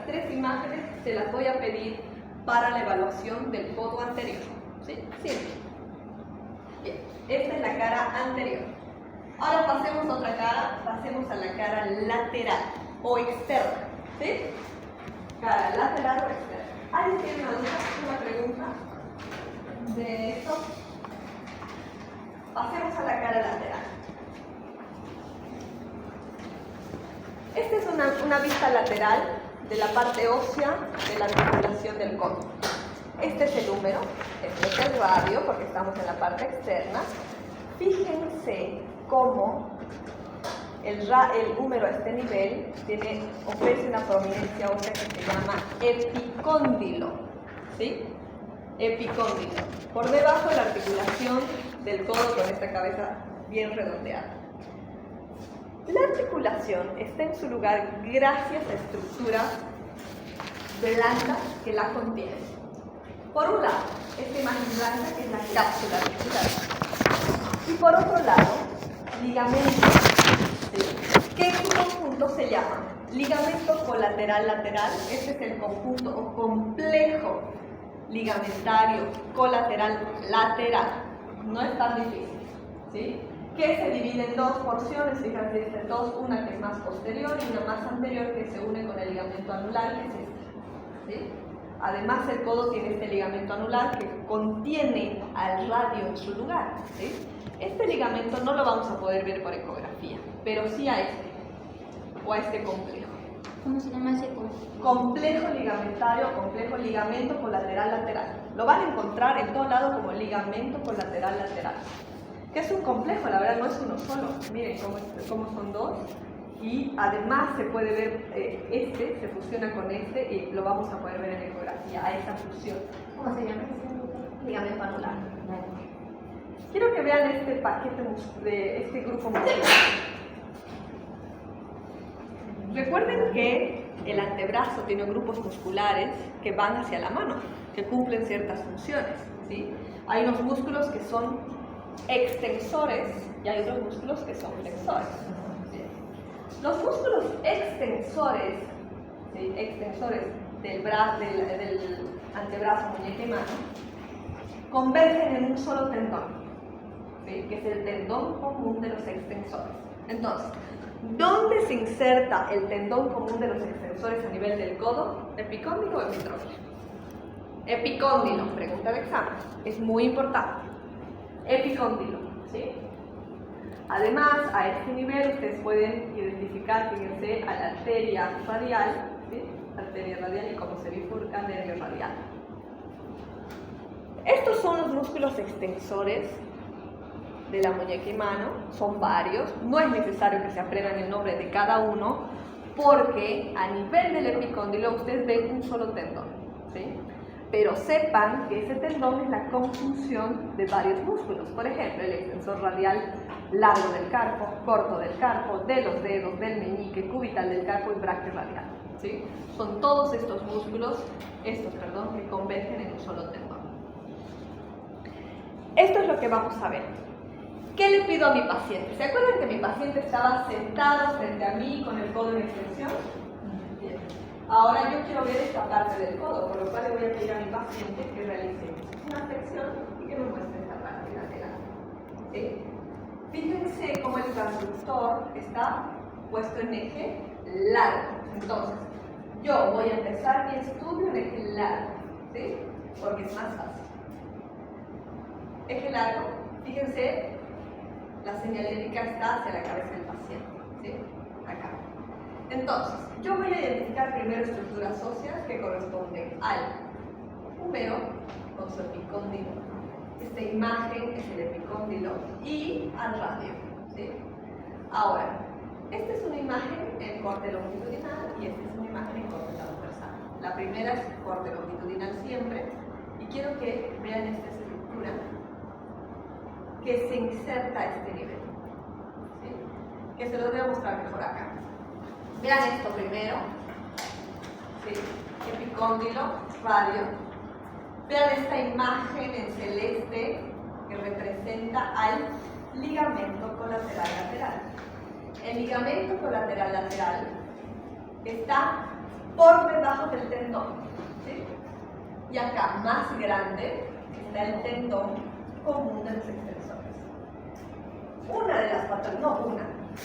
tres imágenes, se las voy a pedir para la evaluación del codo anterior. ¿Sí? Siempre. Bien. Esta es la cara anterior. Ahora pasemos a otra cara, pasemos a la cara lateral o externa. ¿Sí? Cara lateral o externa. ¿Alguien tiene una pregunta de esto? Pasemos a la cara lateral. Esta es una vista lateral de la parte ósea de la articulación del codo. Este es el húmero, este es el radio, porque estamos en la parte externa. Fíjense cómo el húmero a este nivel ofrece una prominencia ósea que se llama epicóndilo. ¿Sí? Epicóndilo. Por debajo de la articulación del codo con esta cabeza bien redondeada. La articulación está en su lugar gracias a estructuras blancas que la contienen. Por un lado, esta imagen blanca que es la cápsula articular. Y por otro lado, ligamentos, ¿sí? Que en su conjunto se llaman ligamento colateral lateral. Este es el conjunto o complejo ligamentario colateral lateral. No es tan difícil, ¿sí? Que se divide en dos porciones, fíjense, entre dos, una que es más posterior y una más anterior que se une con el ligamento anular, que es este, ¿sí? Además, el codo tiene este ligamento anular que contiene al radio en su lugar, ¿sí? Este ligamento no lo vamos a poder ver por ecografía, pero sí a este, o a este complejo.
¿Cómo se llama ese
Complejo ligamentario, complejo ligamento colateral lateral. Lo van a encontrar en todo lado como ligamento colateral lateral. Que es un complejo, la verdad no es uno solo. Miren cómo son dos. Y además se puede ver, este se fusiona con este y lo vamos a poder ver en ecografía, a esa fusión.
¿Cómo se llama?
Ligamento anular. Quiero que vean este paquete de este grupo muscular. Recuerden que el antebrazo tiene grupos musculares que van hacia la mano, que cumplen ciertas funciones, ¿sí? Hay unos músculos que son extensores y hay otros músculos que son flexores. ¿Sí? Los músculos extensores, ¿sí? Extensores del antebrazo, muñeca y mano, convergen en un solo tendón, ¿sí? Que es el tendón común de los extensores. Entonces, ¿dónde se inserta el tendón común de los extensores a nivel del codo? ¿Epicóndilo o epitrófilo? Epicóndilo, pregunta de examen, es muy importante. Epicóndilo, ¿sí? Además, a este nivel ustedes pueden identificar, fíjense, a la arteria radial, ¿sí? Arteria radial y cómo se bifurca nervio radial. Estos son los músculos extensores de la muñeca y mano, son varios, no es necesario que se aprendan el nombre de cada uno, porque a nivel del epicóndilo ustedes ven un solo tendón, ¿sí? Pero sepan que ese tendón es la conjunción de varios músculos, por ejemplo, el extensor radial largo del carpo, corto del carpo, de los dedos, del meñique, cubital del carpo y braquiorradial, ¿sí? Son todos estos músculos, que convergen en un solo tendón. Esto es lo que vamos a ver. ¿Qué le pido a mi paciente? ¿Se acuerdan que mi paciente estaba sentado frente a mí con el codo en extensión? Bien. Ahora yo quiero ver esta parte del codo, por lo cual le voy a pedir a mi paciente que realice una flexión y que me muestre esta parte lateral. ¿Sí? Fíjense cómo el transductor está puesto en eje largo. Entonces, yo voy a empezar mi estudio en eje largo, ¿sí? Porque es más fácil. Eje largo, fíjense, la señalética está hacia la cabeza del paciente, ¿sí? Acá. Entonces, yo voy a identificar primero estructuras óseas que corresponden al húmero con su epicóndilo. Esta imagen es el epicóndilo y al radio, ¿sí? Ahora, esta es una imagen en corte longitudinal y esta es una imagen en corte transversal. La primera es corte longitudinal siempre y quiero que vean esta estructura que se inserta a este nivel, ¿sí? Que se los voy a mostrar mejor acá. Vean esto primero, ¿sí? Epicóndilo, radio. Vean esta imagen en celeste que representa al ligamento colateral lateral. El ligamento colateral lateral está por debajo del tendón, ¿sí? Y acá, más grande, está el tendón común de los extensores.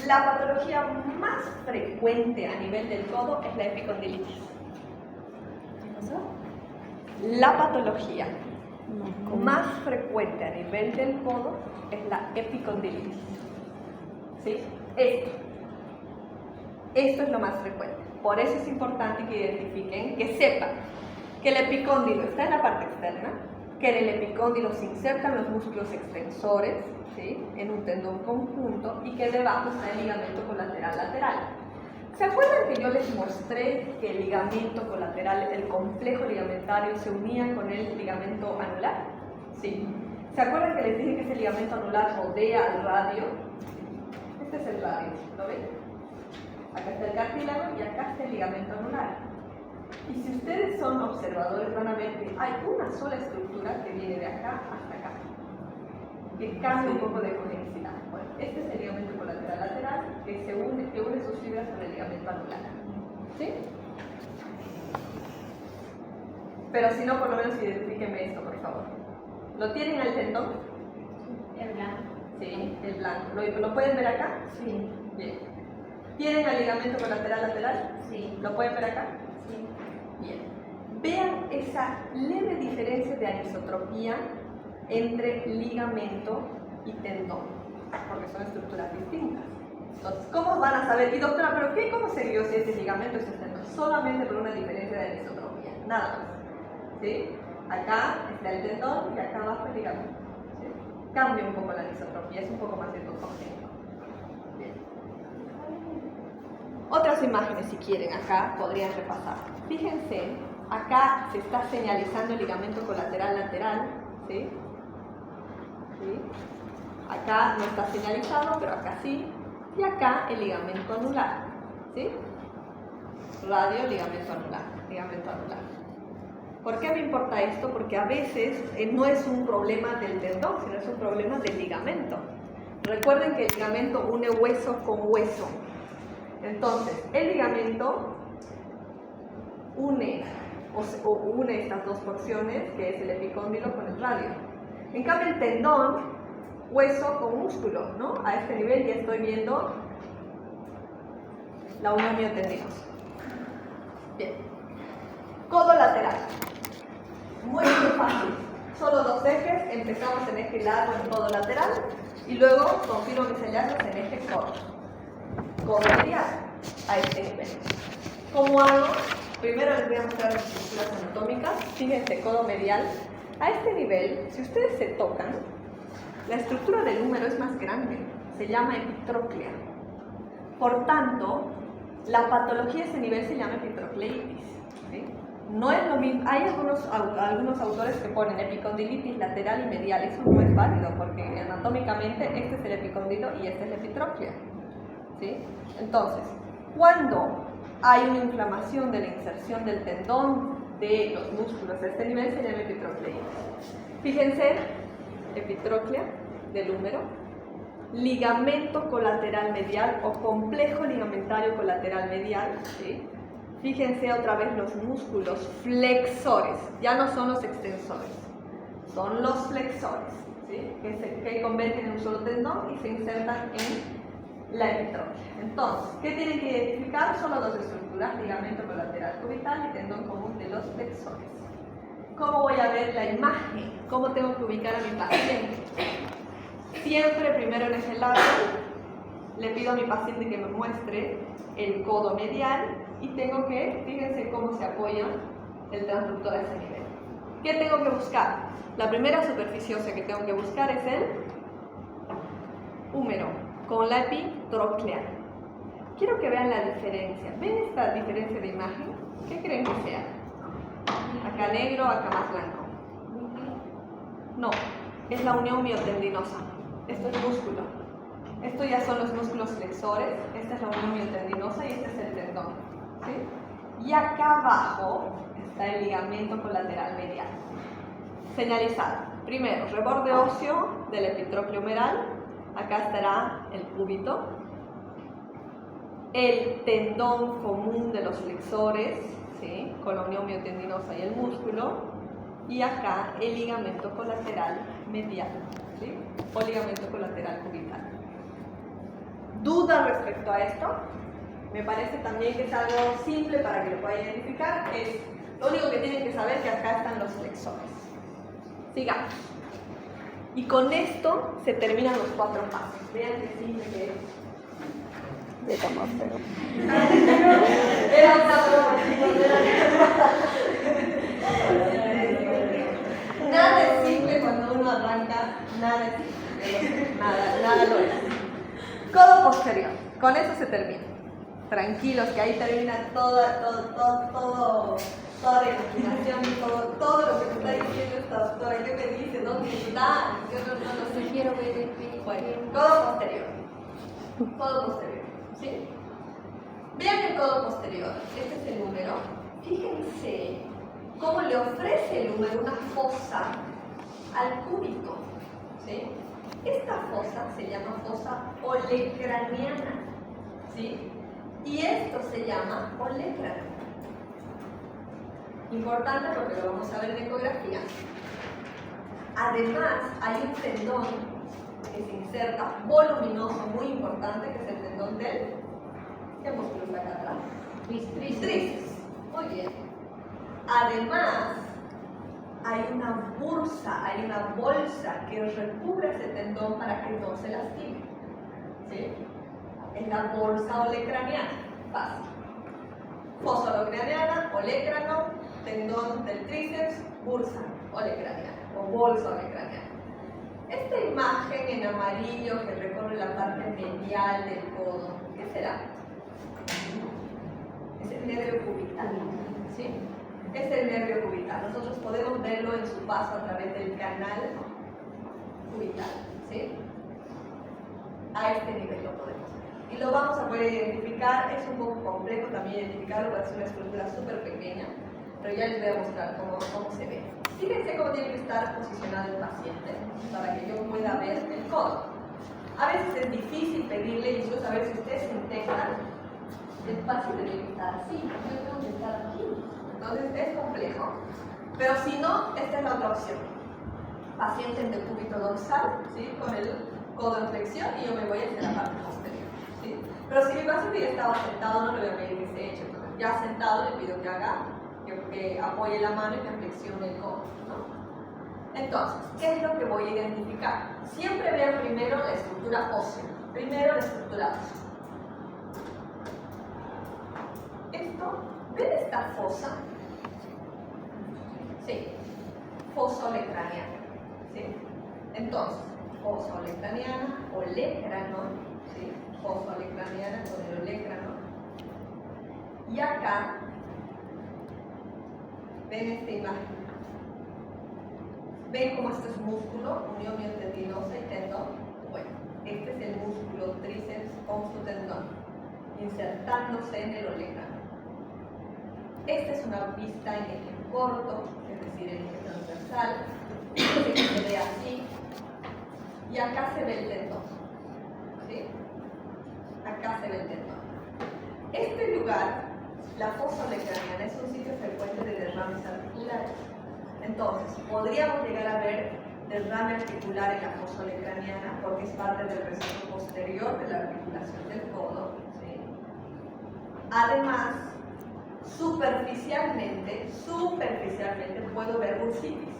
La patología más frecuente a nivel del codo es la epicondilitis. ¿Qué pasó? La patología más frecuente a nivel del codo es la epicondilitis. ¿Sí? Esto. Esto es lo más frecuente. Por eso es importante que identifiquen, que sepan que el epicóndilo está en la parte externa, que en el epicóndilo se insertan los músculos extensores, ¿sí?, en un tendón conjunto, y que debajo está el ligamento colateral lateral. ¿Se acuerdan que yo les mostré que el ligamento colateral, el complejo ligamentario, se unía con el ligamento anular? Sí. ¿Se acuerdan que les dije que ese ligamento anular rodea al radio? Este es el radio, ¿lo ven? Acá está el cartílago y acá está el ligamento anular. Y si ustedes son observadores van a ver que hay una sola estructura que viene de acá hasta acá, que cambia un poco de conicidad. Bueno, este es el ligamento colateral lateral que une sus fibras con el ligamento anular. ¿Sí? Pero si no, por lo menos identifíquenme esto, por favor. ¿Lo tienen al tendón?
El blanco.
Sí, el blanco. ¿Lo pueden ver acá?
Sí.
Bien. ¿Tienen el ligamento colateral lateral?
Sí.
¿Lo pueden ver acá?
Sí.
Bien. Vean esa leve diferencia de anisotropía entre ligamento y tendón, porque son estructuras distintas. Entonces, ¿cómo van a saber? Y doctora, ¿pero qué? ¿Cómo se vio si este ligamento es tendón? Solamente por una diferencia de anisotropía, nada más. ¿Sí? Acá está el tendón y acá abajo el ligamento. ¿Sí? Cambia un poco la anisotropía, es un poco más endocogénico. Bien. Otras imágenes, si quieren, acá podrían repasar. Fíjense, acá se está señalizando el ligamento colateral lateral, ¿sí? ¿Sí? Acá no está señalizado, pero acá sí. Y acá el ligamento anular, ¿sí? Radio, ligamento anular, ligamento anular. ¿Por qué me importa esto? Porque a veces no es un problema del tendón, sino es un problema del ligamento. Recuerden que el ligamento une hueso con hueso. Entonces, el ligamento une estas dos porciones, que es el epicóndilo con el radio. En cambio, el tendón, hueso con músculo, ¿no? A este nivel ya estoy viendo la unión miotendinosa. Bien. Codo lateral. Muy fácil. Solo dos ejes. Empezamos en eje largo en codo lateral y luego confirmo mis hallazgos en eje corto. Codo medial a este nivel. ¿Cómo hago? Primero les voy a mostrar las estructuras anatómicas. Fíjense, codo medial. A este nivel, si ustedes se tocan, la estructura del húmero es más grande. Se llama epitróclea. Por tanto, la patología de ese nivel se llama epitrocleitis. ¿Sí? No es lo mismo. Hay algunos autores que ponen epicondilitis lateral y medial. Eso no es válido porque anatómicamente este es el epicondilo y este es la epitróclea. ¿Sí? Entonces, cuando hay una inflamación de la inserción del tendón de los músculos a este nivel, se llama epitrocleitis. Fíjense, epitróclea del húmero, ligamento colateral medial o complejo ligamentario colateral medial, ¿sí? Fíjense otra vez los músculos flexores, ya no son los extensores, son los flexores, ¿sí? que convergen en un solo tendón y se insertan en la epitróclea. Entonces, ¿qué tienen que identificar? Solo dos estructuras, ligamento colateral cubital y tendón común de los flexores. ¿Cómo voy a ver la imagen? ¿Cómo tengo que ubicar a mi paciente? Siempre primero en eje largo, le pido a mi paciente que me muestre el codo medial y tengo que, fíjense cómo se apoya el transductor a ese nivel. ¿Qué tengo que buscar? La primera superficie ósea que tengo que buscar es el húmero con la epitróclea. Quiero que vean la diferencia. ¿Ven esta diferencia de imagen? ¿Qué creen que sea? Acá negro, acá más blanco. No, es la unión miotendinosa. Esto es músculo. Esto ya son los músculos flexores. Esta es la unión miotendinosa y este es el tendón. ¿Sí? Y acá abajo está el ligamento colateral medial. Señalizado. Primero, reborde óseo del epitrócleo humeral. Acá estará el cúbito. El tendón común de los flexores, ¿sí? Con la unión miotendinosa y el músculo. Y acá el ligamento colateral medial, ¿sí? O ligamento colateral cubital. ¿Duda respecto a esto? Me parece también que es algo simple para que lo puedan identificar. Lo único que tienen que saber es que acá están los flexores. Sigamos. Y con esto se terminan los 4 pasos. Vean qué simple que es.
de tomar, pero
Era una broma, chicos, nada es simple cuando uno arranca, nada es simple, nada lo es. Codo posterior, con eso se termina. Tranquilos, que ahí termina toda la imaginación, todo lo que me está diciendo esta doctora. ¿Qué me dice? ¿Dónde está? Yo no sé.
Quiero ver
Bueno, codo posterior. Codo posterior, ¿sí? Vean el codo posterior, este es el húmero. Fíjense cómo le ofrece el húmero una fosa al cúbito, ¿sí? Esta fosa se llama fosa olecraniana, ¿sí? Y esto se llama olecrano. Importante porque lo vamos a ver en ecografía. Además, hay un tendón que se inserta, voluminoso, muy importante, que es el tendón del... ¿Qué músculo está acá atrás? Tríceps. Muy bien. Además, hay una bursa, hay una bolsa que recubre ese tendón para que no se lastime, ¿sí? Es la bolsa olecraniana. Fácil. Fosa olecraniana, olecrano, tendón del tríceps, bursa olecraniana o bolsa olecraniana. Esta imagen en amarillo que recorre la parte medial del codo, ¿qué será? Es el nervio cubital, ¿sí? Es el nervio cubital. Nosotros podemos verlo en su paso a través del canal cubital, ¿sí? A este nivel lo podemos ver. Y lo vamos a poder identificar. Es un poco complejo también identificarlo, porque es una estructura súper pequeña, pero ya les voy a mostrar cómo se ve. Fíjense cómo tiene que estar posicionado el paciente para que yo pueda ver el codo. A veces es difícil pedirle, incluso a ver si ustedes se integran, el paciente tiene que estar así, yo tengo que estar aquí. Entonces es complejo. Pero si no, esta es la otra opción. Paciente en decúbito dorsal, ¿sí? Con el codo en flexión y yo me voy hacia la parte posterior, ¿sí? Pero si mi paciente ya estaba sentado, no le voy a pedir que se eche. Entonces, ya sentado le pido que haga, que apoye la mano y que flexione el codo, ¿no? Entonces, ¿qué es lo que voy a identificar? Siempre vean primero la estructura ósea. Primero la estructura ósea. ¿Ven esta fosa? Sí, fosa olecraniana, ¿sí? Entonces, fosa olecraniana, olecrano, ¿sí? Fosa olecraniana con el olecrano. Y acá, ven esta imagen. ¿Ven cómo esto es músculo, unión miotendinosa y tendón? Bueno, este es el músculo tríceps con su tendón, insertándose en el olecrano. Esta es una vista en eje corto, es decir, en eje transversal, que se ve así, y acá se ve el tendón, ¿sí? Acá se ve el tendón. Este lugar, la fosa olecraniana, es un sitio frecuente de derrames articulares. Entonces, podríamos llegar a ver derrame articular en la fosa olecraniana porque es parte del recinto posterior de la articulación del codo, ¿sí? Además, superficialmente puedo ver bursitis.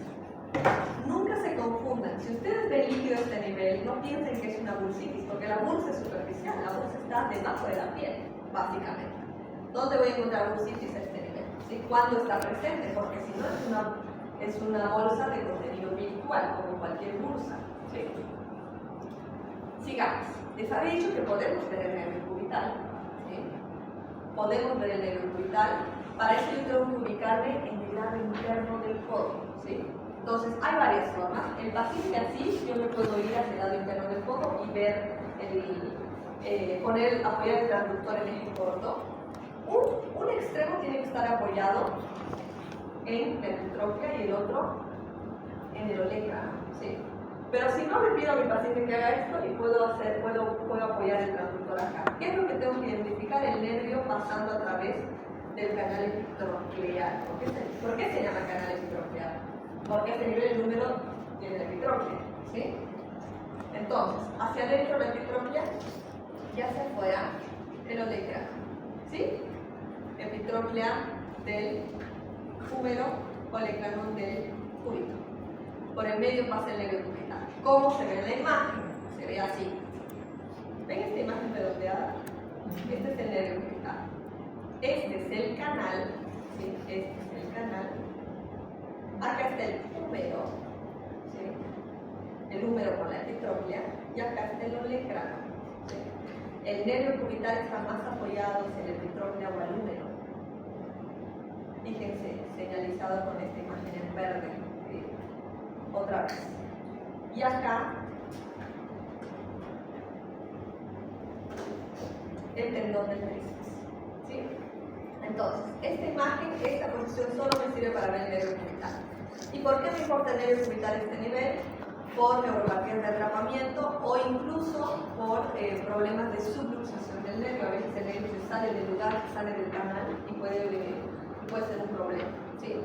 Nunca se confundan. Si ustedes ven líquido a este nivel, no piensen que es una bursitis, porque la bursa es superficial, la bursa está debajo de la piel, básicamente. ¿Dónde voy a encontrar bursitis a este nivel? ¿Sí? ¿Cuándo está presente? Porque si no es una bolsa de contenido virtual, como cualquier bursa, ¿sí? Sigamos. Les había dicho que podemos ver el nervio cubital, ¿sí? Podemos ver el nervio cubital. Para eso yo tengo que ubicarme en el lado interno del codo, ¿sí? Entonces, hay varias formas. El paciente así, yo me puedo ir hacia el lado interno del codo y ver apoyar el transductor en eje corto. Un extremo tiene que estar apoyado en la epitróclea y el otro en el olecrano, ¿sí? Pero si no, le pido a mi paciente que haga esto y puedo apoyar el transductor acá. ¿Qué es lo que tengo que identificar? El nervio pasando a través del canal epitróclear. ¿Por qué se llama canal epitróclear? Porque a ese nivel el número tiene la epitróclea, ¿sí? Entonces, hacia adentro la epitróclea y hacia afuera el olecrano, ¿sí? Epitróclea del húmero, olecrano del cúbito. Por el medio pasa el nervio cubital. ¿Cómo se ve en la imagen? Se ve así. ¿Ven esta imagen redondeada? Este es el nervio cubital. Este es el canal. ¿Sí? Este es el canal. Acá está el húmero. ¿Sí? El húmero con la epitróclea. Y acá está el olecrano. ¿Sí? El nervio cubital está más apoyado hacia el epitróclea o al húmero. Fíjense, señalizado con esta imagen en verde. ¿Sí? Otra vez. Y acá el tendón del tríceps. ¿Sí? Entonces, esta imagen, esta posición solo me sirve para ver el nervio cubital. ¿Y por qué me importa el nervio cubital a este nivel? Por neuropatías de atrapamiento o incluso por problemas de subluxación del nervio. A veces el nervio se sale del lugar, se sale del canal y puede ser un problema. ¿Sí?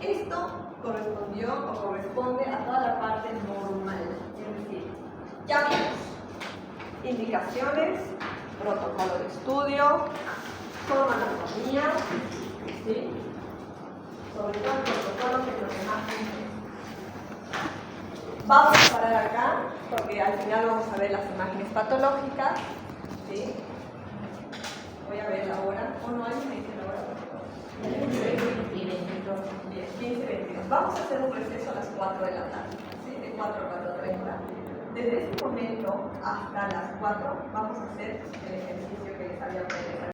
Esto correspondió o corresponde a toda la parte normal. Es decir, ya vimos indicaciones, protocolo de estudio, forma anatomía, ¿sí? Sobre todo el protocolo que nos más interesa. Vamos a parar acá porque al final vamos a ver las imágenes patológicas, ¿sí? Voy a ver la hora, o no, alguien me dice la hora, por favor. 15, 22. Vamos a hacer un receso a las 4 de la tarde, ¿sí? De 4 a 4:30. Desde este momento hasta las 4 vamos a hacer el ejercicio que les había presentado.